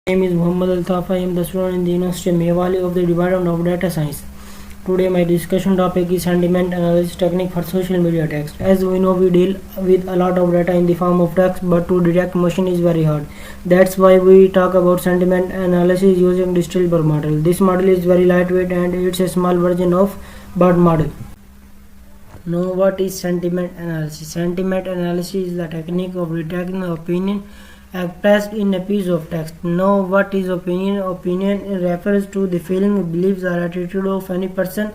My name is Muhammad Altaf. I am the student in the University of Mewali of the Department of Data Science. Today my discussion topic is sentiment analysis technique for social media text. As we know, we deal with a lot of data in the form of text, but to detect emotion is very hard. That's why we talk about sentiment analysis using Distilberg model. This model is very lightweight and it's a small version of BERT model. Now, what is sentiment analysis? Sentiment analysis is the technique of detecting opinion expressed in a piece of text. Now, what is opinion? Opinion refers to the feeling, beliefs, or attitude of any person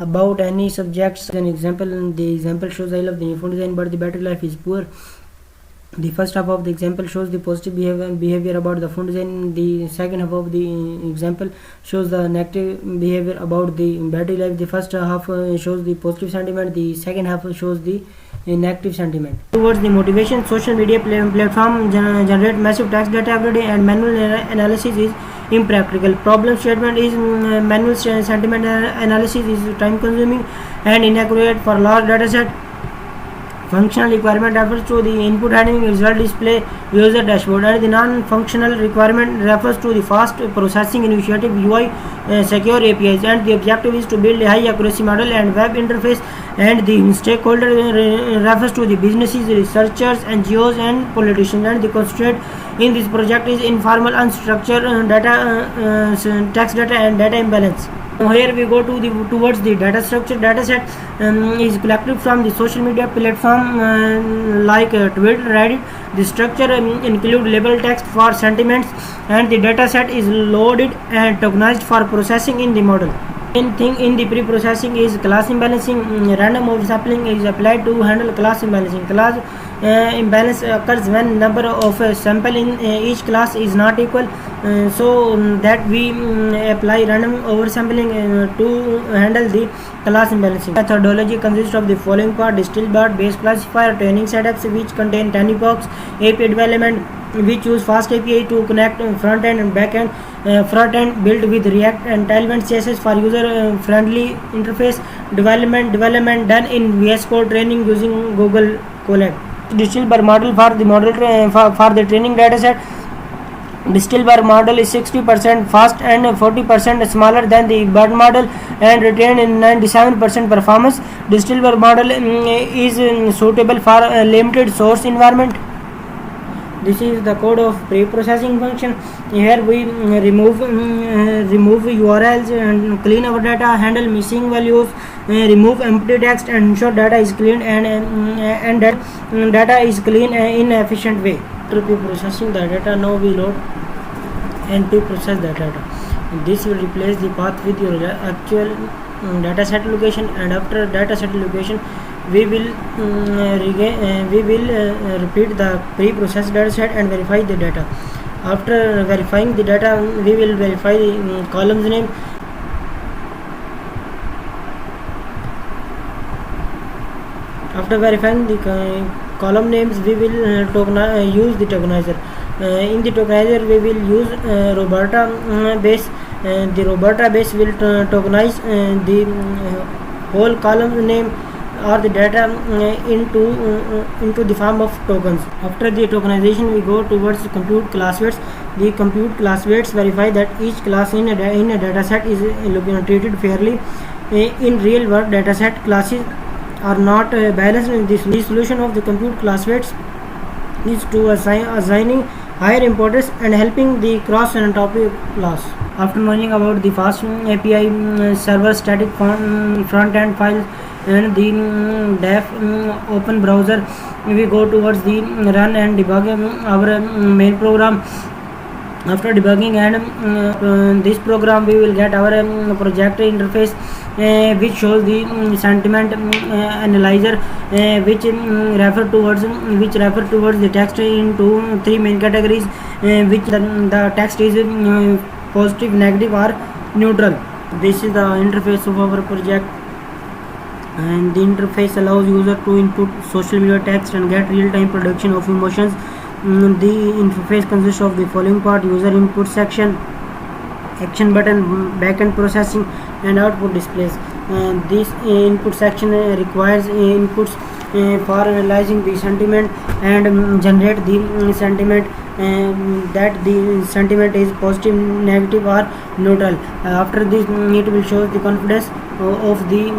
about any subject. An example, the example shows I love the uniform design, but the battery life is poor. The first half of the example shows the positive behavior about the phone design. The second half of the example shows the negative behavior about the battery life. The first half shows the positive sentiment. The second half shows the negative sentiment. Towards the motivation, social media platform generate massive text data every day, and manual analysis is impractical. Problem statement is manual sentiment analysis is time consuming and inaccurate for large data set. Functional requirement refers to the input handling result display user dashboard, and the non-functional requirement refers to the fast processing initiative UI secure APIs, and the objective is to build a high accuracy model and web interface, and the stakeholder refers to the businesses, researchers, NGOs and politicians, and the constraint in this project is informal unstructured data text data and data imbalance. Here we go to towards the data structure. Data set is collected from the social media platform like Twitter, Reddit. The structure include label text for sentiments, and the data set is loaded and tokenized for processing in the model. Main thing in the pre-processing is class imbalancing. Random oversampling is applied to handle class imbalancing. Class imbalance occurs when number of sample in each class is not equal, so that we apply random oversampling to handle the class imbalancing. Methodology consists of the following part: Distilberg base classifier, training setups which contain 10 epochs, API development. We choose fast API to connect front end and back end. Front end built with React and Tailwind CSS for user friendly interface. Development done in VS Code. Training using Google Colab. Distilberg model for the model for the training dataset. Distilberg model is 60% fast and 40% smaller than the BERT model and retained in 97% performance. Distilberg model is suitable for a limited source environment. This is the code of pre-processing function. Here we remove URLs and clean our data, handle missing values, remove empty text, and ensure data is clean and that data is clean in an efficient way. After pre-processing the data, now we load and pre-process the data. This will replace the path with your actual data set location, and after data set location we will repeat the pre-processed data set and verify the data. After verifying the data, we will verify the columns name. After verifying the column names, we will use the tokenizer. In the tokenizer, we will use Roberta base. The Roberta base will tokenize the whole column name or the data into the form of tokens. After the tokenization, we go towards compute class weights. The compute class weights verify that each class in a data set is treated fairly. In real world data set, classes are not balanced. The solution of the compute class weights is to assigning higher importance and helping the cross entropy loss. After knowing about the fast API server static front end files and the def open browser, we go towards the run and debug our main program. After debugging and this program, we will get our project interface which shows the sentiment analyzer which refer towards the text into three main categories, which the text is positive, negative or neutral. This is the interface of our project, and the interface allows user to input social media text and get real-time prediction of emotions. The interface consists of the following part: user input section, action button, backend processing, and output displays. This input section requires inputs for analyzing the sentiment and generate the sentiment that the sentiment is positive, negative or neutral. After this, it will show the confidence of the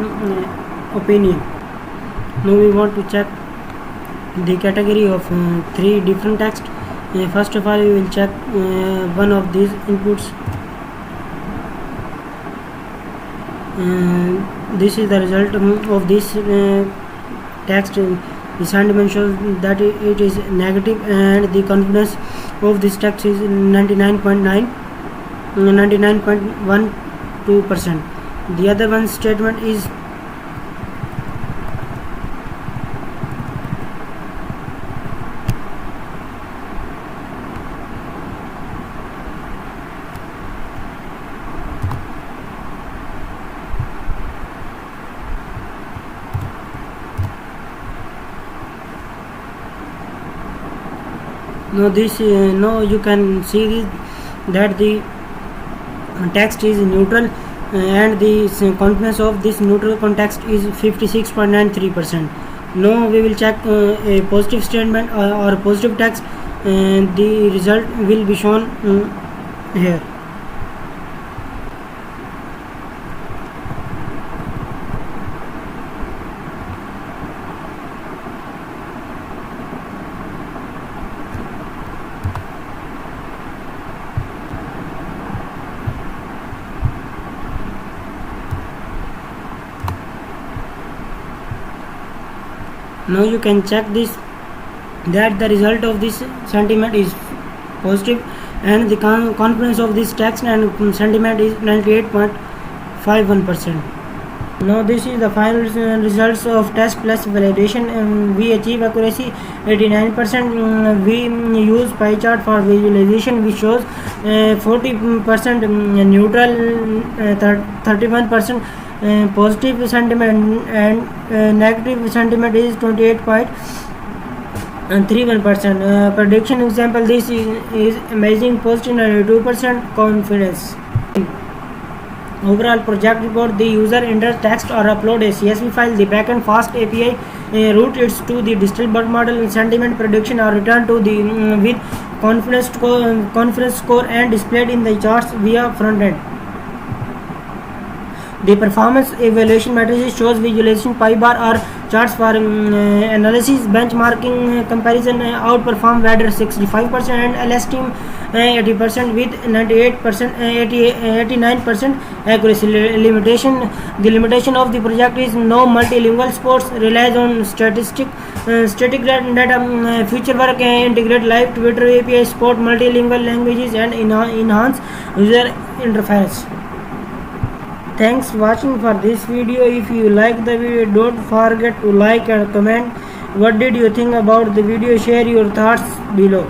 opinion. Now we want to check the category of three different text. First of all, we will check one of these inputs. This is the result of this text. The sentiment shows that it is negative and the confidence of this text is 99.12%. The other one statement is now you can see this, that the text is neutral and the confidence of this neutral context is 56.93%. Now we will check a positive statement or positive text, and the result will be shown here. Now you can check this, that the result of this sentiment is positive and the confidence of this text and sentiment is 98.51%. Now this is the final results of test plus validation. We achieve accuracy 89%. We use pie chart for visualization, which shows 40% neutral, 31% positive sentiment, and negative sentiment is 28.31%. Prediction example: this is amazing positive 92% confidence. Overall project report: the user enters text or upload a CSV file. The backend fast API route it to the digital bird model. Sentiment prediction are returned to the with confidence score and displayed in the charts via front end. The performance evaluation matrices shows visualization pie bar or charts for analysis, benchmarking, comparison. Outperform WADR 65% and LS team 80% with 89% accuracy. Limitation: the limitation of the project is no multilingual sports, relies on static data. Future work integrate live Twitter API, support multilingual languages and enhance user interface. Thanks for watching for this video. If you like the video, don't forget to like and comment. What did you think about the video? Share your thoughts below.